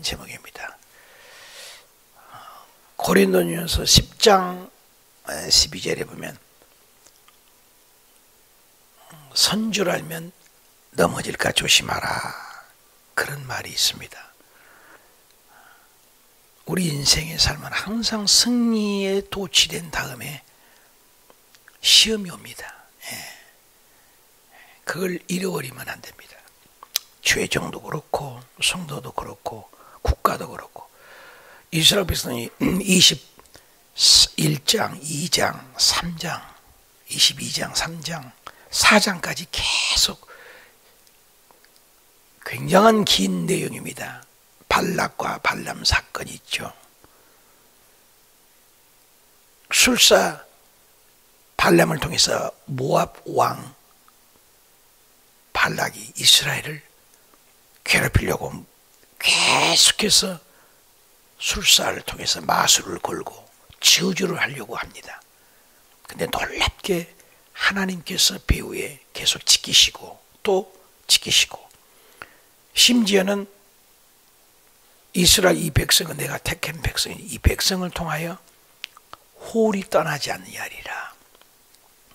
제목입니다. 고린도전서 10장 12절에 보면 선줄 알면 넘어질까 조심하라, 그런 말이 있습니다. 우리 인생의 삶은 항상 승리에 도취된 다음에 시험이 옵니다. 그걸 잃어버리면 안 됩니다. 죄정도 그렇고 성도도 그렇고 국가도 그렇고. 이스라엘 백성이 21장, 2장, 3장, 22장, 3장, 4장까지 계속 굉장한 긴 내용입니다. 발락과 발람 사건이 있죠. 술사 발람을 통해서 모압 왕 발락이 이스라엘을 괴롭히려고 계속해서 술사를 통해서 마술을 걸고 저주를 하려고 합니다. 근데 놀랍게 하나님께서 배후에 계속 지키시고 또 지키시고, 심지어는 이스라엘 이 백성은 내가 택한 백성이 이 백성을 통하여 홀이 떠나지 않느냐리라.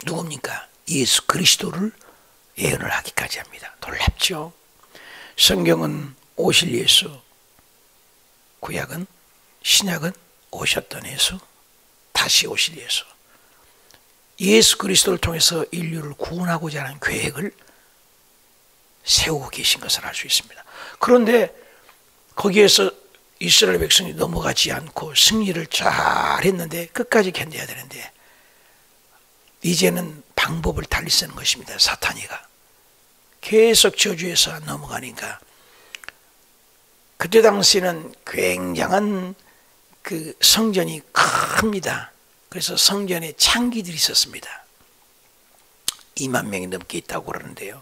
누굽니까? 예수 그리스도를 예언을 하기까지 합니다. 놀랍죠? 성경은 오실 예수, 구약은 신약은 오셨던 예수, 다시 오실 예수, 예수 그리스도를 통해서 인류를 구원하고자 하는 계획을 세우고 계신 것을 알 수 있습니다. 그런데 거기에서 이스라엘 백성이 넘어가지 않고 승리를 잘 했는데 끝까지 견뎌야 되는데 이제는 방법을 달리 쓰는 것입니다. 사탄이가 계속 저주해서 넘어가니까. 그때 당시에는 굉장한 그 성전이 큽니다. 그래서 성전에 창기들이 있었습니다. 2만 명이 넘게 있다고 그러는데요.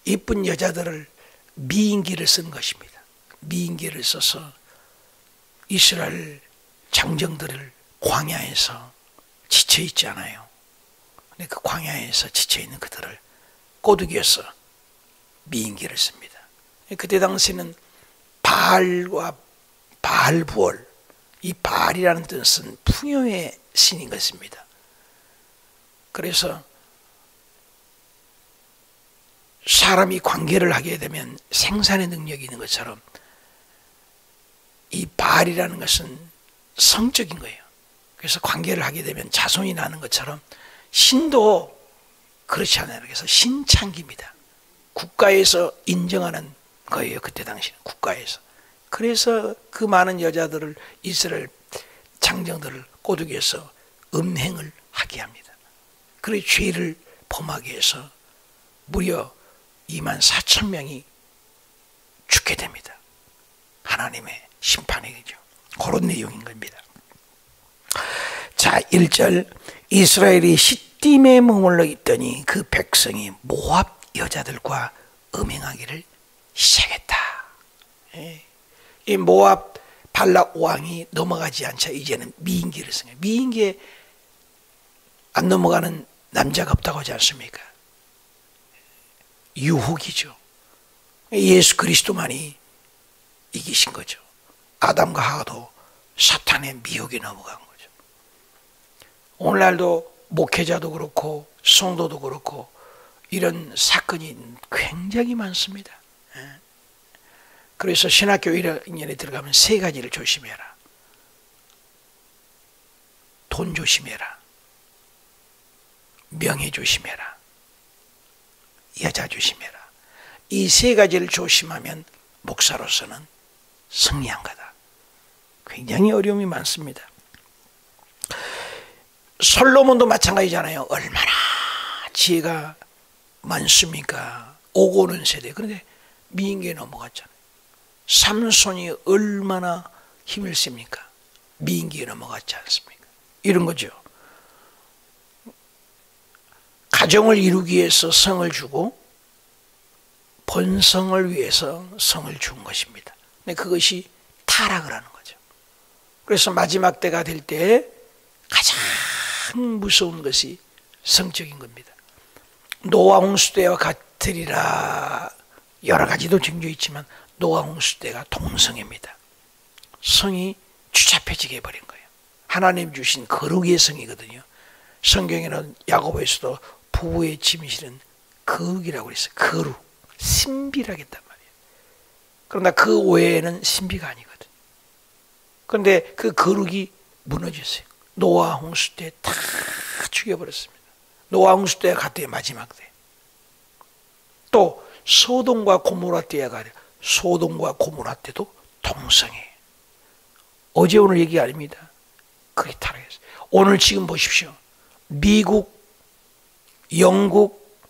이쁜 여자들을 미인기를 쓴 것입니다. 미인기를 써서 이스라엘 장정들을 광야에서 지쳐있지 않아요. 근데 그 광야에서 지쳐있는 그들을 꼬드겨서 미인기를 씁니다. 그때 당시에는 바알과 바알부월, 이 바알이라는 뜻은 풍요의 신인 것입니다. 그래서 사람이 관계를 하게 되면 생산의 능력이 있는 것처럼 이 바알이라는 것은 성적인 거예요. 그래서 관계를 하게 되면 자손이 나는 것처럼 신도 그렇지 않아요. 그래서 신창기입니다. 국가에서 인정하는 거예요. 그때 당시는 국가에서. 그래서 그 많은 여자들을, 이스라엘 장정들을 꼬드겨서 음행을 하게 합니다. 그리고 죄를 범하게 해서 무려 24,000명이 죽게 됩니다. 하나님의 심판이죠. 그런 내용인 겁니다. 자, 1절, 이스라엘이 시딤에 머물러 있더니 그 백성이 모압 여자들과 음행하기를 시작했다. 이 모압 발락 왕이 넘어가지 않자 이제는 미인기를 쓰는 거예요. 미인기에 안 넘어가는 남자가 없다고 하지 않습니까? 유혹이죠. 예수 그리스도만이 이기신 거죠. 아담과 하와도 사탄의 미혹에 넘어간 거죠. 오늘날도 목회자도 그렇고 성도도 그렇고 이런 사건이 굉장히 많습니다. 그래서 신학교 1학년에 들어가면 세 가지를 조심해라. 돈 조심해라. 명예 조심해라. 여자 조심해라. 이 세 가지를 조심하면 목사로서는 승리한 거다. 굉장히 어려움이 많습니다. 솔로몬도 마찬가지잖아요. 얼마나 지혜가 많습니까? 오고 오는 세대. 그런데 미인계에 넘어갔잖아요. 삼손이 얼마나 힘을 씁니까? 미인계에 넘어갔지 않습니까? 이런 거죠. 가정을 이루기 위해서 성을 주고 본성을 위해서 성을 준 것입니다. 근데 그것이 타락을 하는 거죠. 그래서 마지막 때가 될 때 가장 무서운 것이 성적인 겁니다. 노아 홍수 때와 같으리라, 여러 가지도 징조 있지만 노아 홍수 때가 동성애입니다. 성이 추잡해지게 해버린 거예요. 하나님 주신 거룩의 성이거든요. 성경에는 야고보에서도 부부의 짐실은 거룩이라고 그랬어요. 거룩, 신비라겠단 말이에요. 그러나 그 외에는 신비가 아니거든요. 그런데 그 거룩이 무너졌어요. 노아 홍수 때 다 죽여버렸습니다. 노아 홍수 때가 그때의 마지막 때. 또 소돔과 고모라 때가 아니라 소돔과 고모라 때도 동성애. 어제 오늘 얘기 아닙니다. 그게 타락했어요. 오늘 지금 보십시오. 미국, 영국,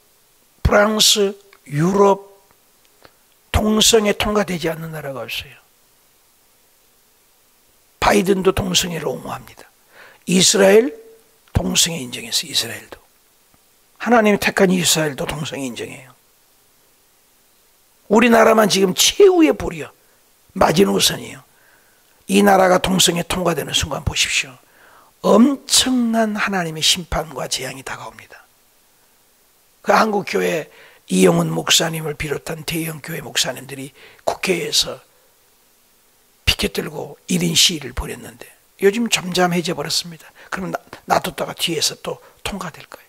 프랑스, 유럽 동성애 통과되지 않는 나라가 없어요. 바이든도 동성애를 옹호합니다. 이스라엘 동성애 인정했어요. 이스라엘도. 하나님이 택한 이스라엘도 동성애 인정해요. 우리나라만 지금 최후의 불이요. 마지노선이에요. 이 나라가 동성애 통과되는 순간 보십시오. 엄청난 하나님의 심판과 재앙이 다가옵니다. 그 한국교회 이영훈 목사님을 비롯한 대형 교회 목사님들이 국회에서 피켓 들고 1인 시위를 벌였는데 요즘 잠잠해져 버렸습니다. 그러면 놔뒀다가 뒤에서 또 통과될 거예요.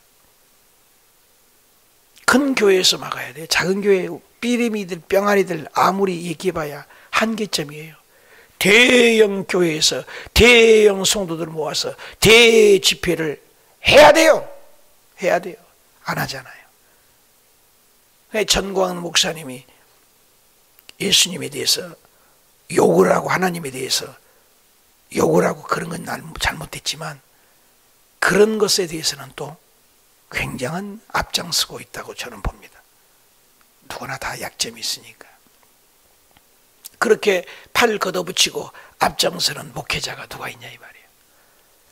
큰 교회에서 막아야 돼요. 작은 교회 삐리미들 뿅아리들 아무리 얘기해봐야 한계점이에요. 대형 교회에서 대형 성도들 모아서 대집회를 해야 돼요. 해야 돼요. 안 하잖아요. 전광 목사님이 예수님에 대해서 욕을 하고 하나님에 대해서 욕을 하고 그런 건 잘못됐지만 그런 것에 대해서는 또 굉장한 앞장서고 있다고 저는 봅니다. 누구나 다 약점이 있으니까. 그렇게 팔 걷어붙이고 앞장서는 목회자가 누가 있냐 이 말이에요.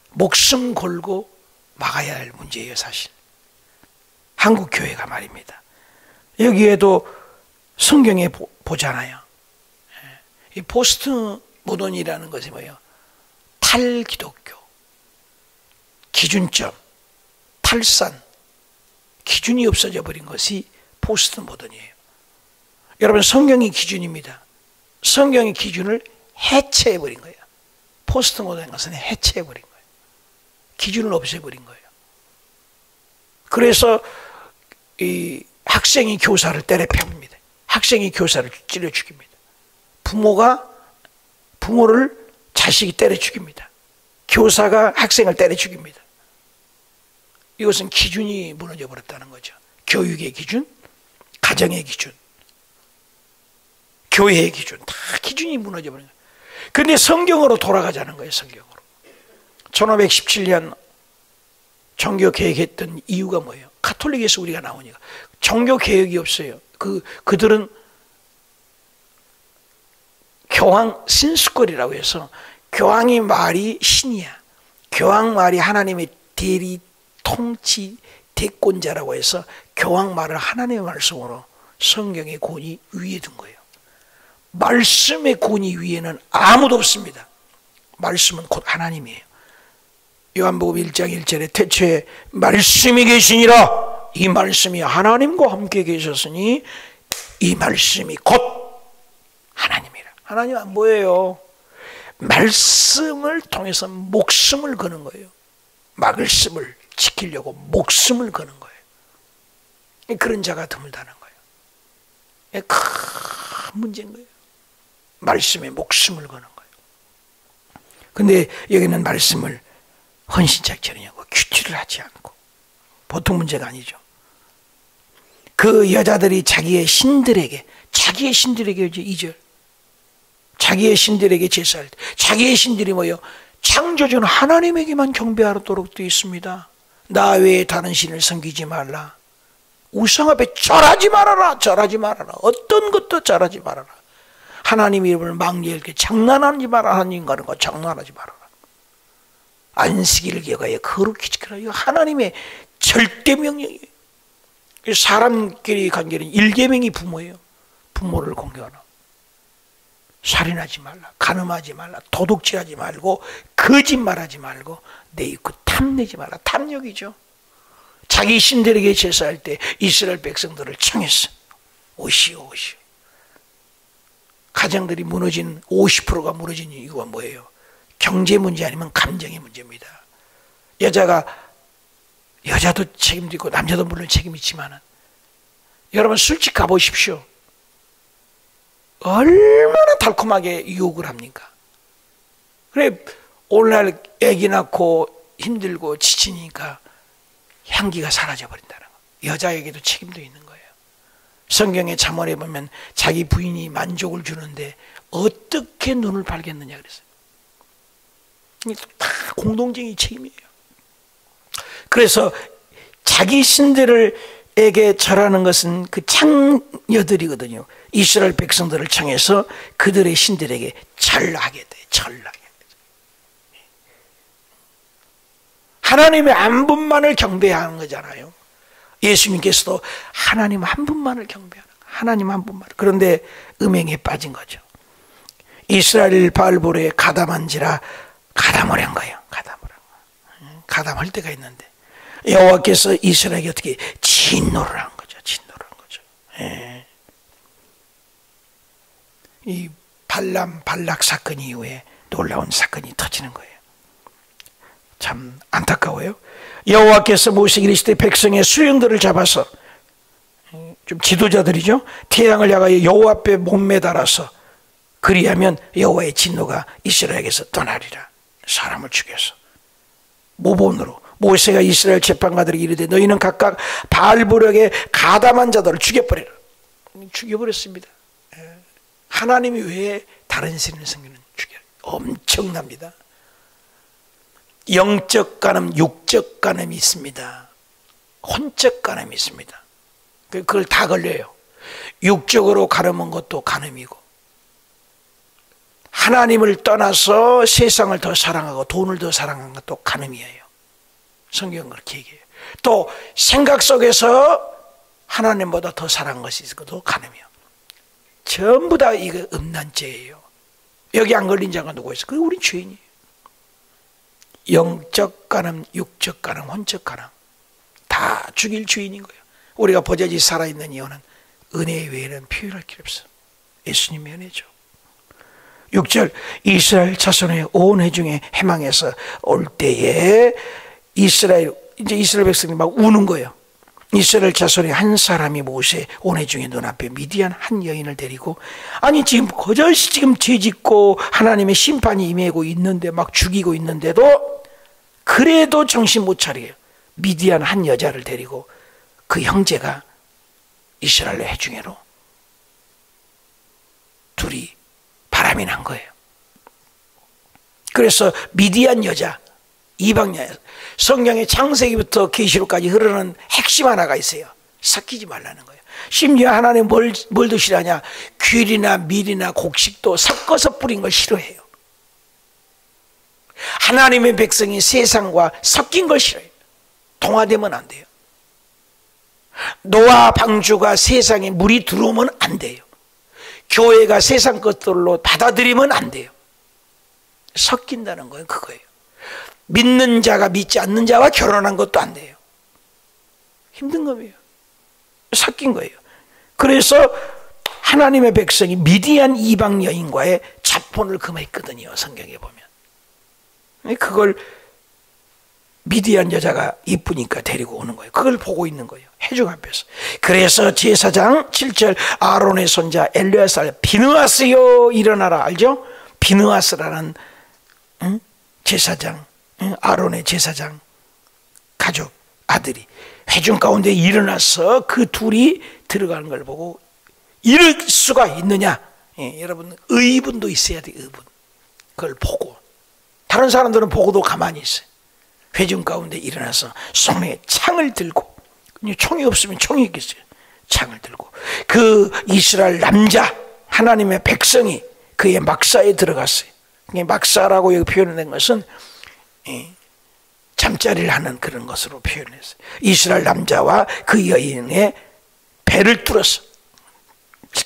목숨 걸고 막아야 할 문제예요 사실. 한국교회가 말입니다. 여기에도 성경에 보잖아요. 이 포스트 모던이라는 것이 뭐예요? 탈기독교, 기준점, 탈산, 기준이 없어져 버린 것이 포스트 모던이에요. 여러분 성경이 기준입니다. 성경의 기준을 해체해버린 거예요. 포스트 모던인 것은 해체해버린 거예요. 기준을 없애버린 거예요. 그래서 이 학생이 교사를 때려 패봅니다. 학생이 교사를 찔러 죽입니다. 부모가 부모를 자식이 때려 죽입니다. 교사가 학생을 때려 죽입니다. 이것은 기준이 무너져 버렸다는 거죠. 교육의 기준, 가정의 기준, 교회의 기준, 다 기준이 무너져 버린 거예요. 그런데 성경으로 돌아가자는 거예요. 성경으로. 1517년 종교 개혁했던 이유가 뭐예요? 가톨릭에서 우리가 나오니까. 종교 개혁이 없어요. 그들은 교황 신수거리라고 해서 교황이 말이 신이야. 교황 말이 하나님의 대리 통치 대권자라고 해서 교황 말을 하나님의 말씀으로 성경의 권위 위에 둔 거예요. 말씀의 권위 위에는 아무도 없습니다. 말씀은 곧 하나님이에요. 요한복음 1장 1절에 태초에 말씀이 계시니라. 이 말씀이 하나님과 함께 계셨으니 이 말씀이 곧 하나님이라. 하나님 안 보여요. 말씀을 통해서 목숨을 거는 거예요. 말씀을 지키려고 목숨을 거는 거예요. 그런 자가 드물다는 거예요. 큰 문제인 거예요. 말씀에 목숨을 거는 거예요. 근데 여기는 말씀을 헌신자처럼 처리하고 규칙을 하지 않고 보통 문제가 아니죠. 그 여자들이 자기의 신들에게 이제 2절 자기의 신들에게 제사할 때 자기의 신들이 뭐예요? 창조주는 하나님에게만 경배하도록 되어 있습니다. 나 외에 다른 신을 섬기지 말라. 우상 앞에 절하지 말아라. 어떤 것도 절하지 말아라. 하나님 이름을 망례하게 장난하지 말아라. 하나님과는 장난하지 말아라. 안식일을 기억하여 거룩히 지켜라. 이거 하나님의 절대 명령이에요. 사람끼리 관계는 1계명이 부모예요. 부모를 공경하라. 살인하지 말라. 간음하지 말라. 도둑질하지 말고 거짓말하지 말고 내 이웃 탐내지 말라. 탐욕이죠. 자기 신들에게 제사할 때 이스라엘 백성들을 청했어. 오시오. 가정들이 무너진 50%가 무너진 이유가 뭐예요? 경제 문제 아니면 감정의 문제입니다. 여자도 책임도 있고 남자도 물론 책임이 있지만 여러분 술집 가보십시오. 얼마나 달콤하게 유혹을 합니까? 그래 오늘날 아기 낳고 힘들고 지치니까 향기가 사라져버린다는 거. 여자에게도 책임도 있는 거예요. 성경에 잠언에 보면 자기 부인이 만족을 주는데 어떻게 눈을 팔겠느냐 그랬어요. 이게 다 공동적인 책임이에요. 그래서 자기 신들에게 절하는 것은 그 창녀들이거든요. 이스라엘 백성들을 청해서 그들의 신들에게 절하게 돼. 절하게 돼. 하나님의 한 분만을 경배하는 거잖아요. 예수님께서도 하나님 한 분만을 경배하는 거예요. 하나님 한 분만. 그런데 음행에 빠진 거죠. 이스라엘 바알볼에 가담한지라 가담을 한 거예요. 가담할 때가 있는데 여호와께서 이스라엘에게 어떻게 진노를 한 거죠. 진노를 한 거죠. 예. 이 발락 사건 이후에 놀라운 사건이 터지는 거예요. 참 안타까워요. 여호와께서 모세에게 이르시되 백성의 수령들을 잡아서, 좀 지도자들이죠, 태양을 향하여 여호와 앞에 목매달아서 그리하면 여호와의 진노가 이스라엘에게서 떠나리라. 사람을 죽여서 모본으로 모세가 이스라엘 재판관들에게 이르되 너희는 각각 바알볼에게 가담한 자들을 죽여버리라. 죽여버렸습니다. 하나님이 왜 다른 신을 섬기는 죽여요? 엄청납니다. 영적 간음, 육적 간음이 있습니다. 혼적 간음이 있습니다. 그걸 다 걸려요. 육적으로 가늠한 것도 간음이고, 하나님을 떠나서 세상을 더 사랑하고 돈을 더 사랑하는 것도 간음이에요. 성경은 그렇게 얘기해요. 또 생각 속에서 하나님보다 더 사랑한 것이 있을 것도 간음이에요. 전부 다 이거 음란죄예요. 여기 안 걸린 자가 누구 있어? 그게 우리 죄인이에요. 영적 간음, 육적 간음, 혼적 간음 다 죽일 죄인인 거예요. 우리가 버젓이 살아있는 이유는 은혜 외에는 표현할 길이 없어. 예수님의 은혜죠. 6절 이스라엘 자손의 온 회중에 해망해서 올 때에 이스라엘 백성이 막 우는 거예요. 이스라엘 자손의 한 사람이 모세 온 회중의 눈앞에 미디안 한 여인을 데리고, 아니 지금 거절시 지금 죄짓고 하나님의 심판이 임하고 있는데 막 죽이고 있는데도 그래도 정신 못 차려요. 미디안 한 여자를 데리고 그 형제가 이스라엘 회중회로 둘이 바람이 난 거예요. 그래서 미디안 여자, 이방 여자, 성경의 창세기부터 계시록까지 흐르는 핵심 하나가 있어요. 섞이지 말라는 거예요. 심지어 하나님 뭘 드시라냐? 귤이나 밀이나 곡식도 섞어서 뿌린 걸 싫어해요. 하나님의 백성이 세상과 섞인 걸 싫어해요. 동화되면 안 돼요. 노아 방주가 세상에 물이 들어오면 안 돼요. 교회가 세상 것들로 받아들이면 안 돼요. 섞인다는 거예요. 그거예요. 믿는 자가 믿지 않는 자와 결혼한 것도 안 돼요. 힘든 거예요. 섞인 거예요. 그래서 하나님의 백성이 미디안 이방 여인과의 자폰을 금했거든요. 성경에 보면. 그걸 미디안 여자가 이쁘니까 데리고 오는 거예요. 그걸 보고 있는 거예요. 회중 앞에서. 그래서 제사장 7절 아론의 손자 엘르야살 비느하스여 일어나라. 알죠? 비느하스라는 제사장, 아론의 제사장 가족 아들이 회중 가운데 일어나서 그 둘이 들어가는 걸 보고, 이럴 수가 있느냐? 여러분 의분도 있어야 돼요. 의분. 그걸 보고, 다른 사람들은 보고도 가만히 있어요. 회중 가운데 일어나서 손에 창을 들고, 총이 없으면 총이 있겠어요. 창을 들고 그 이스라엘 남자 하나님의 백성이 그의 막사에 들어갔어요. 막사라고 여기 표현된 것은 잠자리를 하는 그런 것으로 표현했어요. 이스라엘 남자와 그 여인의 배를 뚫어서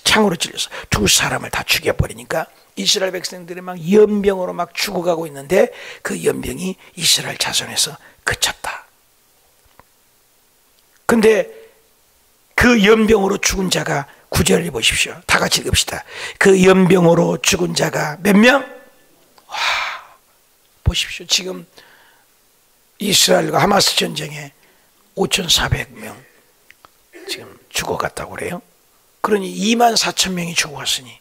창으로 찔러서 두 사람을 다 죽여버리니까 이스라엘 백성들이 막 연병으로 막 죽어가고 있는데 그 연병이 이스라엘 자손에서 그쳤다. 근데 그 연병으로 죽은 자가 9절 보십시오. 다 같이 읽읍시다. 그 연병으로 죽은 자가 몇 명? 와, 보십시오. 지금 이스라엘과 하마스 전쟁에 5,400명 지금 죽어갔다고 그래요. 그러니 24,000명이 죽어갔으니,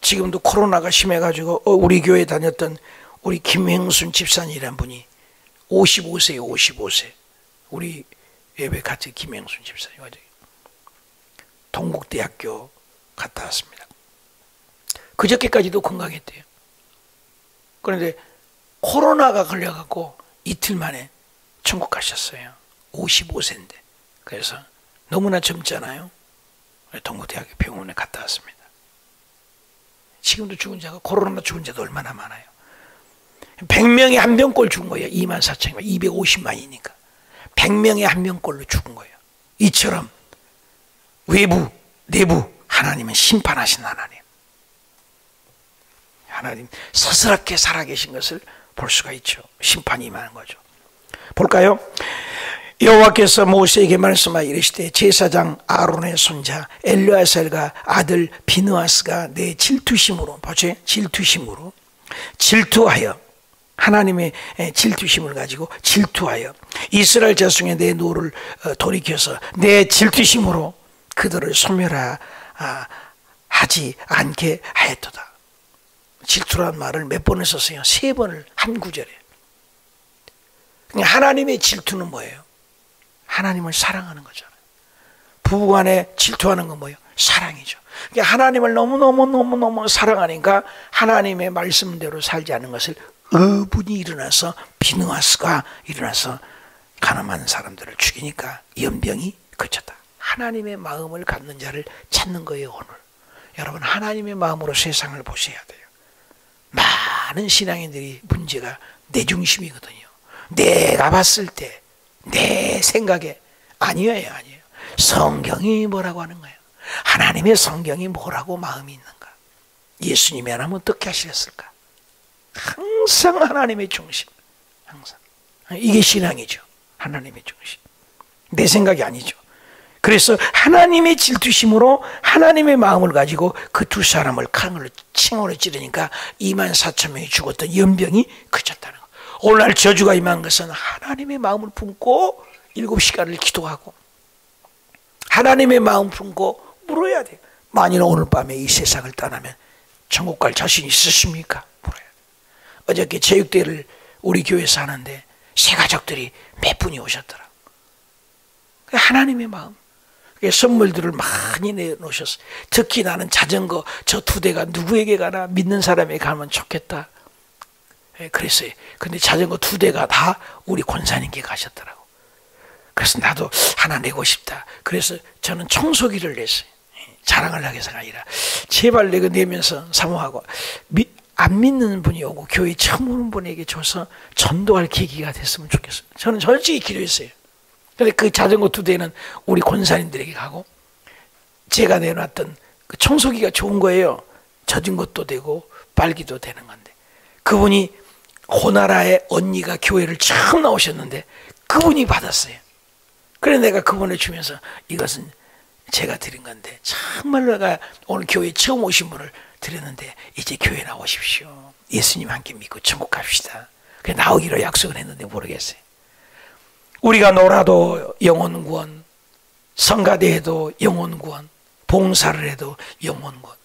지금도 코로나가 심해가지고 우리 교회 다녔던 우리 김행순 집사님이란 분이 55세예요. 55세. 우리 예배 같은 김행순 집사님, 동국대학교 갔다 왔습니다. 그저께까지도 건강했대요. 그런데 코로나가 걸려갖고 이틀 만에 천국 가셨어요. 55세인데. 그래서 너무나 젊잖아요. 동국대학교 병원에 갔다 왔습니다. 지금도 죽은 자가, 코로나 죽은 자도 얼마나 많아요. 100명에 한 명꼴 죽은 거예요. 24,000명, 250만이니까 100명에 한 명꼴로 죽은 거예요. 이처럼 외부, 내부, 하나님은 심판하신 하나님, 하나님 서스럽게 살아계신 것을 볼 수가 있죠. 심판이 임하는 거죠. 볼까요? 여호와께서 모세에게 말씀하여 이르시되 제사장 아론의 손자 엘르아살과 아들 비느하스가 내 질투심으로, 보세요, 질투하여, 하나님의 질투심을 가지고 질투하여 이스라엘 자손의 내 노를 돌이켜서 내 질투심으로 그들을 소멸하지 않게 하였도다. 질투란 말을 몇 번을 썼어요? 3번을 한 구절에. 하나님의 질투는 뭐예요? 하나님을 사랑하는 거잖아요. 부부간에 질투하는 건 뭐예요? 사랑이죠. 하나님을 너무너무 사랑하니까 하나님의 말씀대로 살지 않는 것을 어분이 일어나서, 비느하스가 일어나서 가늠한 사람들을 죽이니까 연병이 그쳤다. 하나님의 마음을 갖는 자를 찾는 거예요. 오늘 여러분, 하나님의 마음으로 세상을 보셔야 돼요. 많은 신앙인들이 문제가 내 중심이거든요. 내가 봤을 때, 내 생각에, 아니에요. 성경이 뭐라고 하는 거예요? 하나님의 성경이 뭐라고 마음이 있는가? 예수님이 안 하면 어떻게 하시겠을까? 항상 하나님의 중심, 항상. 이게 신앙이죠. 하나님의 중심. 내 생각이 아니죠. 그래서 하나님의 질투심으로 하나님의 마음을 가지고 그 두 사람을 칼로 칭으로 찌르니까 24,000명이 죽었던 연병이 그쳤다는 거. 오늘날 저주가 임한 것은 하나님의 마음을 품고 7시간을 기도하고 하나님의 마음 품고 물어야 돼요. 만일 오늘 밤에 이 세상을 떠나면 천국 갈 자신 있으십니까? 물어야 돼요. 어저께 체육대회를 우리 교회에서 하는데 새 가족들이 몇 분이 오셨더라고요. 하나님의 마음. 선물들을 많이 내놓으셨어요. 특히 나는 자전거 저 2대가 누구에게 가나 믿는 사람에게 가면 좋겠다. 그랬어요. 근데 자전거 2대가 다 우리 권사님께 가셨더라고. 그래서 나도 하나 내고 싶다. 그래서 저는 청소기를 냈어요. 자랑을 하기 위해서가 아니라 제발 내가 내면서 사모하고 안 믿는 분이 오고 교회 처음 오는 분에게 줘서 전도할 계기가 됐으면 좋겠어요. 저는 솔직히 기도했어요. 근데 그 자전거 2대는 우리 권사님들에게 가고, 제가 내놨던 그 청소기가 좋은 거예요. 젖은 것도 되고 빨기도 되는 건데, 그분이 호나라의 언니가 교회를 처음 나오셨는데 그분이 받았어요. 그래서 내가 그분을 주면서 이것은 제가 드린 건데, 정말로 내가 오늘 교회 처음 오신 분을 드렸는데 이제 교회 나오십시오. 예수님 함께 믿고 천국 갑시다. 그래 나오기로 약속을 했는데 모르겠어요. 우리가 놀아도 영혼 구원, 성가대해도 영혼 구원, 봉사를 해도 영혼 구원.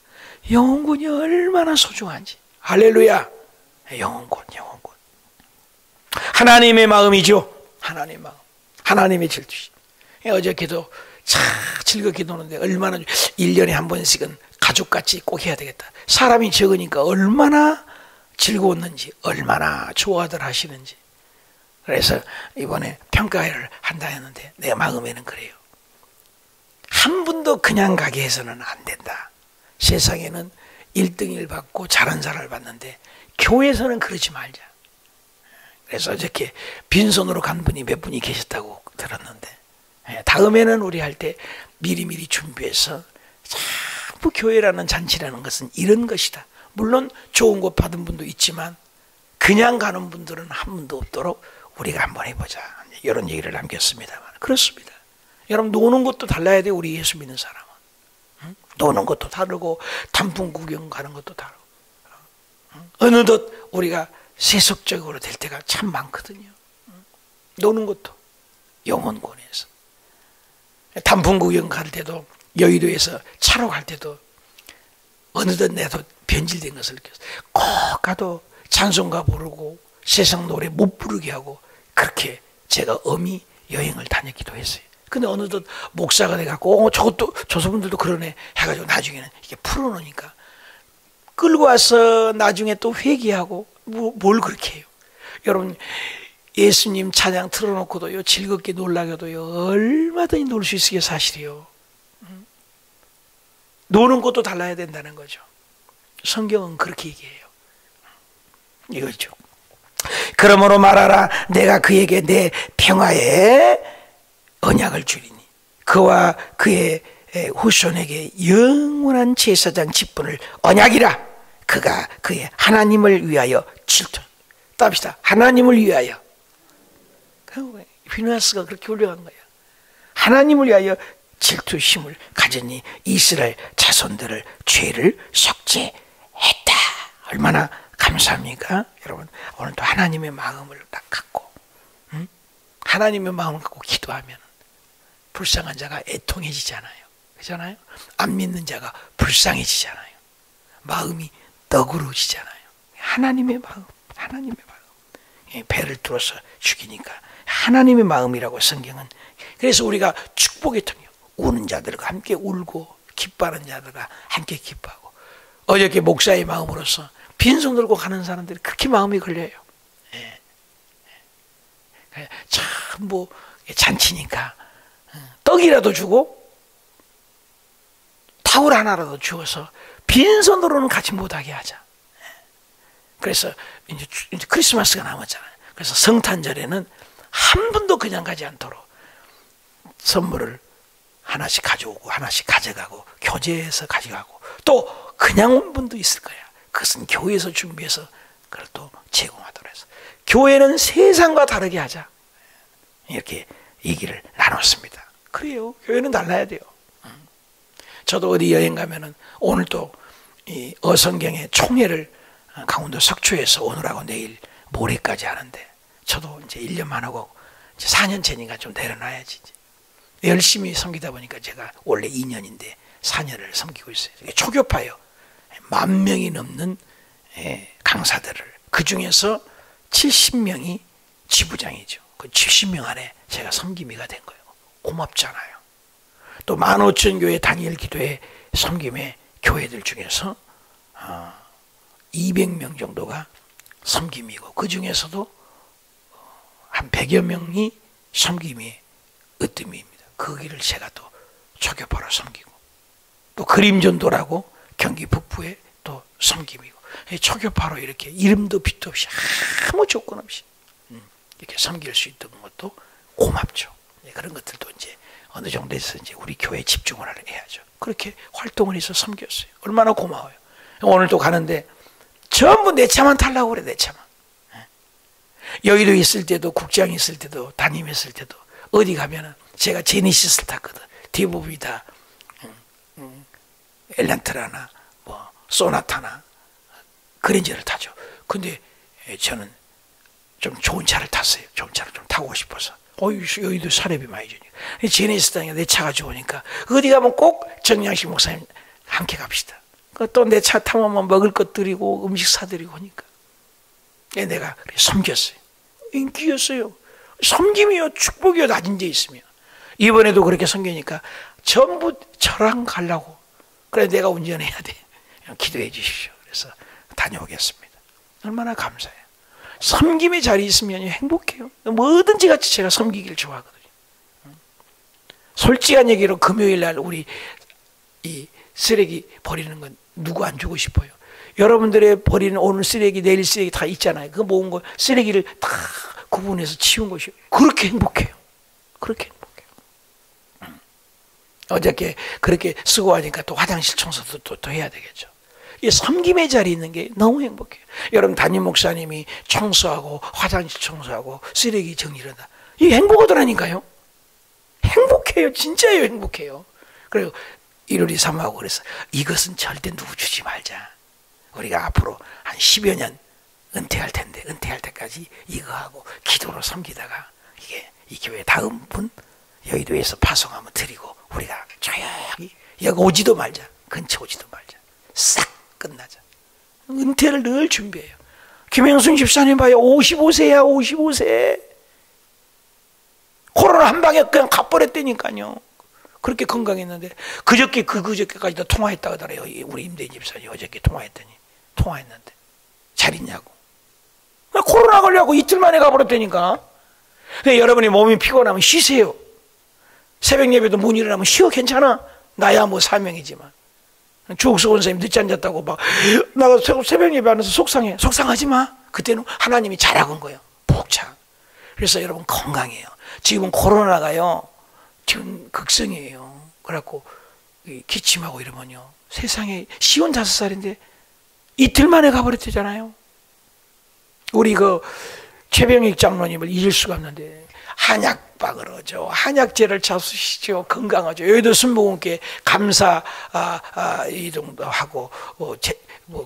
영혼 구원이 얼마나 소중한지. 할렐루야. 영혼 구원. 하나님의 마음이죠. 하나님의 마음. 하나님의 질투심. 어저께도 참 즐겁게 노는데 얼마나 1년에 한 번씩은 가족같이 꼭 해야 되겠다. 사람이 적으니까 얼마나 즐거웠는지, 얼마나 좋아들 하시는지. 그래서 이번에 평가회를 한다 했는데 내 마음에는 그래요. 한 분도 그냥 가게 해서는 안 된다. 세상에는 1등을 받고 잘한 사람을 받는데 교회에서는 그러지 말자. 그래서 어저께 빈손으로 간 분이 몇 분이 계셨다고 들었는데, 다음에는 우리 할 때 미리미리 준비해서, 자꾸 교회라는 잔치라는 것은 이런 것이다. 물론 좋은 것 받은 분도 있지만 그냥 가는 분들은 한 분도 없도록 우리가 한번 해보자. 이런 얘기를 남겼습니다만, 그렇습니다. 여러분 노는 것도 달라야 돼요. 우리 예수 믿는 사람은. 응? 노는 것도 다르고 단풍 구경 가는 것도 다르고. 응? 어느덧 우리가 세속적으로 될 때가 참 많거든요. 응? 노는 것도 영혼권에서. 단풍 구경 갈 때도 여의도에서 차로 갈 때도 어느덧 내도 변질된 것을 느꼈어요. 꼭 가도 찬송가 부르고 세상 노래 못 부르게 하고 그렇게 제가 엄히 여행을 다녔기도 했어요. 근데 어느덧 목사가 돼갖고 저것도 조소분들도 그러네 해가지고 나중에는 이게 풀어놓으니까 끌고 와서 나중에 또 회개하고 뭘 그렇게 해요. 여러분 예수님 찬양 틀어놓고도요 즐겁게 놀라게도요 얼마든지 놀 수 있으게 사실이요. 노는 것도 달라야 된다는 거죠. 성경은 그렇게 얘기해요. 이거죠. 그러므로 말하라. 내가 그에게 내 평화의 언약을 주리니 그와 그의 후손에게 영원한 제사장 직분을 언약이라. 그가 그의 하나님을 위하여 질투. 답시다. 하나님을 위하여. 피느하스가 그렇게 훌륭한 거야. 하나님을 위하여 질투심을 가졌니 이스라엘 자손들을 죄를 속죄했다. 얼마나 감사합니까? 여러분 오늘 또 하나님의 마음을 딱 갖고 하나님의 마음을 갖고 기도하면 불쌍한 자가 애통해지잖아요. 그렇잖아요? 안 믿는 자가 불쌍해지잖아요. 마음이 너그러지잖아요. 하나님의 마음, 하나님의 마음. 배를 뚫어서 죽이니까 하나님의 마음이라고 성경은. 그래서 우리가 축복의 통이요. 우는 자들과 함께 울고 기뻐하는 자들과 함께 기뻐하고. 어저께 목사의 마음으로서 빈손 들고 가는 사람들이 그렇게 마음이 걸려요. 예. 참 뭐 잔치니까 떡이라도 주고 타월 하나라도 주어서 빈손으로는 같이 못하게 하자. 그래서 이제 크리스마스가 남았잖아요. 그래서 성탄절에는 한 분도 그냥 가지 않도록 선물을 하나씩 가져오고 하나씩 가져가고 교제해서 가져가고 또 그냥 온 분도 있을 거야. 그것은 교회에서 준비해서 그걸 또 제공하도록 해서 교회는 세상과 다르게 하자. 이렇게 얘기를 나눴습니다. 그래요. 교회는 달라야 돼요. 저도 어디 여행 가면은 오늘 또 이 어성경의 총회를 강원도 석초에서 오늘하고 내일 모레까지 하는데 저도 이제 1년만 하고 이제 4년째니까 좀 내려놔야지. 열심히 섬기다 보니까 제가 원래 2년인데 4년을 섬기고 있어요. 초교파요. 10,000명이 넘는 강사들을 그 중에서 70명이 지부장이죠. 그 70명 안에 제가 섬김이가 된 거예요. 고맙잖아요. 또 15,000교회 단일 기도회 섬김의 교회들 중에서 200명 정도가 섬김이고 그 중에서도 한 100여 명이 섬김이 으뜸입니다. 거기를 제가 또 초교파로 섬기고 또 그림전도라고 경기 북부에 또 섬김이고 초교파로 이렇게 이름도 빛도 없이 아무 조건 없이 이렇게 섬길 수 있던 것도 고맙죠. 그런 것들도 이제 어느 정도에서 이제 우리 교회에 집중을 해야죠. 그렇게 활동을 해서 섬겼어요. 얼마나 고마워요. 오늘 또 가는데 전부 내 차만 타려고 그래. 내 차만. 여의도 있을 때도 국장 있을 때도 담임했을 때도 어디 가면은 제가 제네시스를 탔거든. 대부분이 다 엘란트라나 뭐 소나타나 그랜저를 타죠. 근데 저는 좀 좋은 차를 탔어요. 좋은 차를 좀 타고 싶어서. 여의도 사례비 많이 주니까. 제네시스 땅에 내 차가 좋으니까 어디 가면 꼭 정양식 목사님 함께 갑시다. 또 내 차 타면 먹을 것 드리고 음식 사드리고 하니까 내가 섬겼어요. 인기였어요. 섬김이요 축복이요 낮은 데 있으면. 이번에도 그렇게 섬기니까 전부 저랑 가려고. 그래 내가 운전해야 돼. 기도해 주십시오. 그래서 다녀오겠습니다. 얼마나 감사해요. 섬김의 자리에 있으면 행복해요. 뭐든지 같이 제가 섬기기를 좋아하거든요. 솔직한 얘기로 금요일 날 우리 이 쓰레기 버리는 건 누구 안 주고 싶어요? 여러분들의 버리는 오늘 쓰레기 내일 쓰레기 다 있잖아요. 그 모은 거 쓰레기를 다 구분해서 치운 것이 그렇게 행복해요. 그렇게 행복해요. 어저께 그렇게 쓰고 하니까 또 화장실 청소도 또 해야 되겠죠. 이 섬김의 자리에 있는 게 너무 행복해요. 여러분 담임 목사님이 청소하고 화장실 청소하고 쓰레기 정리를 한다. 이 행복하더라니까요. 행복해요. 진짜요, 행복해요. 그리고 1월 2, 3하고 그래서 이것은 절대 누구 주지 말자. 우리가 앞으로 한 10여 년 은퇴할 텐데 은퇴할 때까지 이거 하고 기도로 섬기다가 이게 이 교회 다음 분 여의도에서 파송하면 드리고 우리가 조용히 여기 오지도 말자. 근처 오지도 말자. 싹 끝나자. 은퇴를 늘 준비해요. 김영순 집사님 봐요. 55세야 55세. 코로나 한 방에 그냥 가버렸다니까요. 그렇게 건강했는데 그저께까지도 통화했다 하더래요. 우리 임대인 집사님 어저께 통화했는데 잘 있냐고. 코로나 걸려고 이틀 만에 가버렸다니까. 여러분이 몸이 피곤하면 쉬세요. 새벽 예배도 못 일어나면 쉬어. 괜찮아. 나야 뭐 사명이지만. 주옥수 원사님 늦잠 잤다고 막 나가 새벽 예배 하면서 속상해. 속상하지 마. 그때는 하나님이 잘하는 거예요. 푹 자. 그래서 여러분 건강해요. 지금은 코로나가요 지금 극성이에요. 그래갖고 기침하고 이러면요 세상에 55살인데 이틀 만에 가버렸잖아요. 우리 그 최병익 장로님을 잊을 수가 없는데 한약박으로죠. 한약재를 잡수시죠. 건강하죠. 여의도 순복음교회 감사 이동도 하고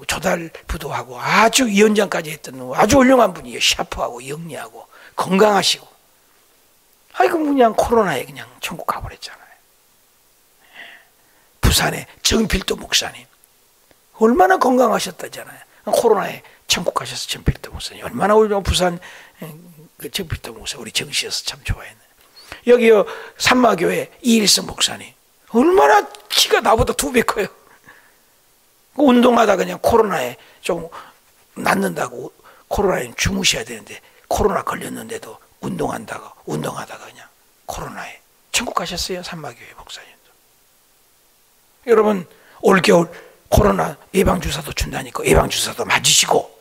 조달부도 하고 아주 위원장까지 했던 아주 훌륭한 분이에요. 샤프하고 영리하고 건강하시고. 아이고 그냥 코로나에 그냥 천국 가버렸잖아요. 부산의 정필도 목사님 얼마나 건강하셨다잖아요. 코로나에 천국 가셔서 정필도 목사님 얼마나 우리 부산 그 정필도 목사 우리 정시여서 참 좋아했네. 여기요 산마교회 이일성 목사님 얼마나 키가 나보다 2배 커요. 운동하다 그냥 코로나에 좀 낫는다고 코로나에 주무셔야 되는데 코로나 걸렸는데도 운동하다가 그냥 코로나에 천국 가셨어요. 산마교회 목사님도. 여러분 올겨울 코로나 예방주사도 준다니까 예방주사도 맞으시고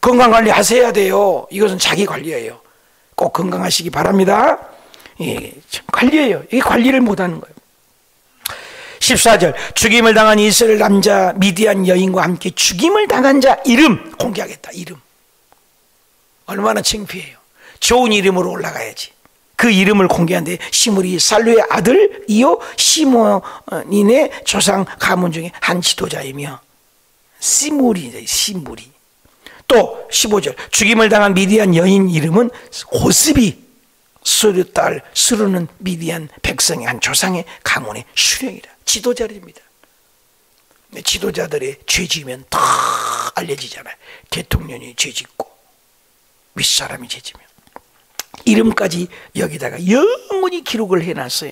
건강관리 하셔야 돼요. 이것은 자기 관리예요. 꼭 건강하시기 바랍니다. 예, 관리예요. 이 관리를 못하는 거예요. 14절 죽임을 당한 이스라엘 남자 미디안 여인과 함께 죽임을 당한 자 이름 공개하겠다. 이름 얼마나 창피해요. 좋은 이름으로 올라가야지. 그 이름을 공개한데 시므리 살루의 아들 이요 시몬인의 조상 가문 중에 한 지도자이며 시므리. 또 15절 죽임을 당한 미디안 여인 이름은 고스비 수르 딸 수르는 미디안 백성의 한 조상의 가문의 수령이라. 지도자입니다. 지도자들의 죄지면 다 알려지잖아요. 대통령이 죄짓고 윗사람이 죄지면 이름까지 여기다가 영원히 기록을 해놨어요.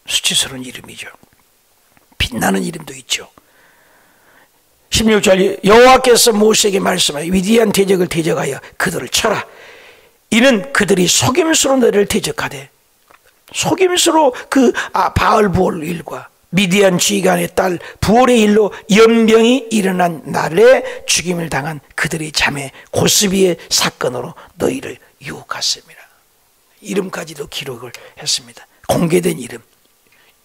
수치스러운 이름이죠. 빛나는 이름도 있죠. 16절 여호와께서 모세에게 말씀하여 위대한 대적을 대적하여 그들을 쳐라. 이는 그들이 속임수로 너를 대적하되 속임수로 그 바알부올 일과 미디안 지휘관의 딸 부올의 일로 연병이 일어난 날에 죽임을 당한 그들의 자매 고스비의 사건으로 너희를 유혹했습니다. 이름까지도 기록을 했습니다. 공개된 이름,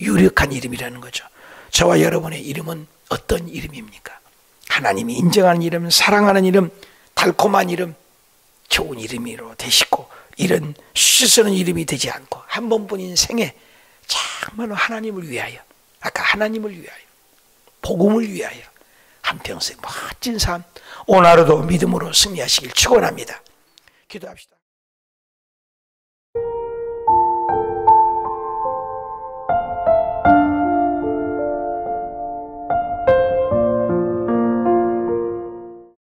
유력한 이름이라는 거죠. 저와 여러분의 이름은 어떤 이름입니까? 하나님이 인정하는 이름, 사랑하는 이름, 달콤한 이름, 좋은 이름으로 되시고 이런 수치스러운 이름이 되지 않고 한 번뿐인 생에 정말로 하나님을 위하여 아까 하나님을 위하여 복음을 위하여 한평생 멋진 삶 오늘 하루도 믿음으로 승리하시길 축원합니다. 기도합시다.